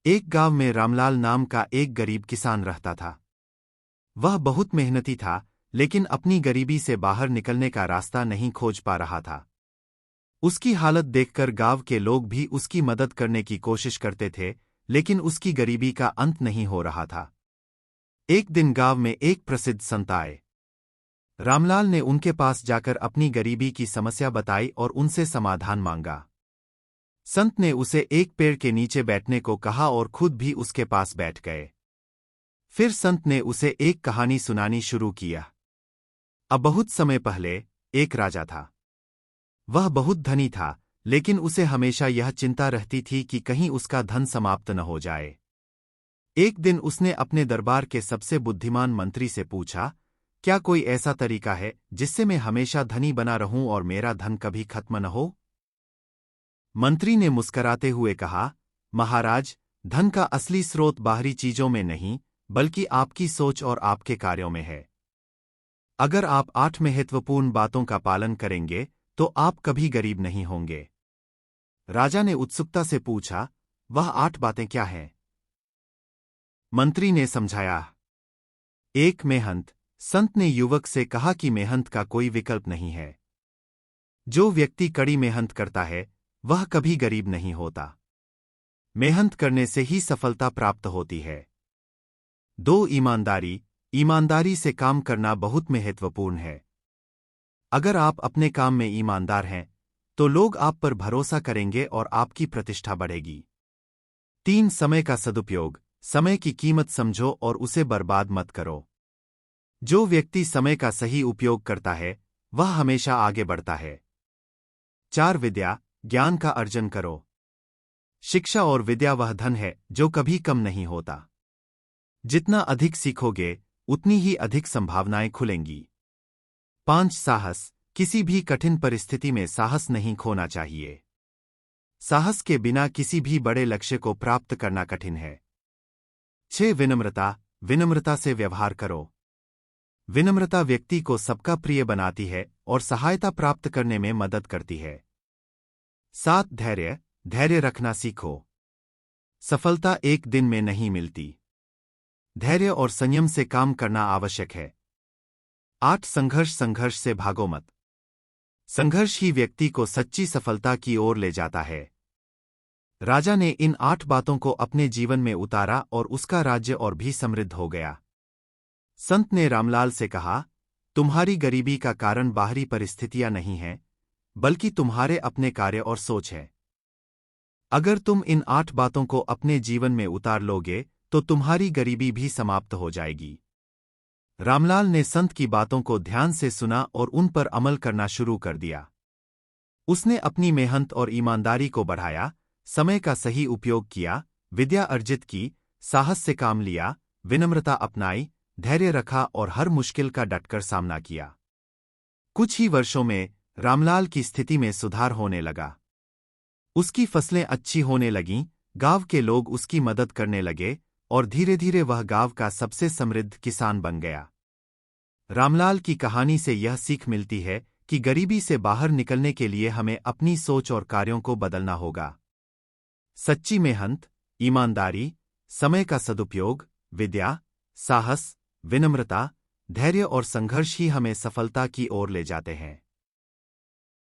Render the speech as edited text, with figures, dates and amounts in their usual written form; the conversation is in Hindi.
एक गांव में रामलाल नाम का एक गरीब किसान रहता था। वह बहुत मेहनती था, लेकिन अपनी गरीबी से बाहर निकलने का रास्ता नहीं खोज पा रहा था। उसकी हालत देखकर गांव के लोग भी उसकी मदद करने की कोशिश करते थे, लेकिन उसकी गरीबी का अंत नहीं हो रहा था। एक दिन गांव में एक प्रसिद्ध संत आए। रामलाल ने उनके पास जाकर अपनी गरीबी की समस्या बताई और उनसे समाधान मांगा। संत ने उसे एक पेड़ के नीचे बैठने को कहा और खुद भी उसके पास बैठ गए। फिर संत ने उसे एक कहानी सुनानी शुरू किया। अब बहुत समय पहले एक राजा था। वह बहुत धनी था, लेकिन उसे हमेशा यह चिंता रहती थी कि कहीं उसका धन समाप्त न हो जाए। एक दिन उसने अपने दरबार के सबसे बुद्धिमान मंत्री से पूछा, क्या कोई ऐसा तरीका है जिससे मैं हमेशा धनी बना रहूं और मेरा धन कभी खत्म न हो? मंत्री ने मुस्कराते हुए कहा, महाराज, धन का असली स्रोत बाहरी चीजों में नहीं, बल्कि आपकी सोच और आपके कार्यों में है। अगर आप 8 महत्वपूर्ण बातों का पालन करेंगे, तो आप कभी गरीब नहीं होंगे। राजा ने उत्सुकता से पूछा, वह 8 बातें क्या हैं? मंत्री ने समझाया। 1. मेहनत। संत ने युवक से कहा कि मेहनत का कोई विकल्प नहीं है। जो व्यक्ति कड़ी मेहनत करता है, वह कभी गरीब नहीं होता। मेहनत करने से ही सफलता प्राप्त होती है। 2. ईमानदारी। ईमानदारी से काम करना बहुत महत्वपूर्ण है। अगर आप अपने काम में ईमानदार हैं, तो लोग आप पर भरोसा करेंगे और आपकी प्रतिष्ठा बढ़ेगी। 3. समय का सदुपयोग। समय की कीमत समझो और उसे बर्बाद मत करो। जो व्यक्ति समय का सही उपयोग करता है, वह हमेशा आगे बढ़ता है। 4. विद्या। ज्ञान का अर्जन करो। शिक्षा और विद्या वह धन है जो कभी कम नहीं होता। जितना अधिक सीखोगे, उतनी ही अधिक संभावनाएं खुलेंगी। 5. साहस। किसी भी कठिन परिस्थिति में साहस नहीं खोना चाहिए। साहस के बिना किसी भी बड़े लक्ष्य को प्राप्त करना कठिन है। 6. विनम्रता। विनम्रता से व्यवहार करो। विनम्रता व्यक्ति को सबका प्रिय बनाती है और सहायता प्राप्त करने में मदद करती है। 7. धैर्य। धैर्य रखना सीखो। सफलता एक दिन में नहीं मिलती। धैर्य और संयम से काम करना आवश्यक है। 8. संघर्ष। संघर्ष से भागो मत। संघर्ष ही व्यक्ति को सच्ची सफलता की ओर ले जाता है। राजा ने इन 8 बातों को अपने जीवन में उतारा और उसका राज्य और भी समृद्ध हो गया। संत ने रामलाल से कहा, तुम्हारी गरीबी का कारण बाहरी परिस्थितियां नहीं हैं, बल्कि तुम्हारे अपने कार्य और सोच है। अगर तुम इन 8 बातों को अपने जीवन में उतार लोगे, तो तुम्हारी गरीबी भी समाप्त हो जाएगी। रामलाल ने संत की बातों को ध्यान से सुना और उन पर अमल करना शुरू कर दिया। उसने अपनी मेहनत और ईमानदारी को बढ़ाया, समय का सही उपयोग किया, विद्या अर्जित की, साहस से काम लिया, विनम्रता अपनाई, धैर्य रखा और हर मुश्किल का डटकर सामना किया। कुछ ही वर्षों में रामलाल की स्थिति में सुधार होने लगा। उसकी फसलें अच्छी होने लगीं, गांव के लोग उसकी मदद करने लगे और धीरे धीरे वह गांव का सबसे समृद्ध किसान बन गया। रामलाल की कहानी से यह सीख मिलती है कि गरीबी से बाहर निकलने के लिए हमें अपनी सोच और कार्यों को बदलना होगा। सच्ची मेहनत, ईमानदारी, समय का सदुपयोग, विद्या, साहस, विनम्रता, धैर्य और संघर्ष ही हमें सफलता की ओर ले जाते हैं।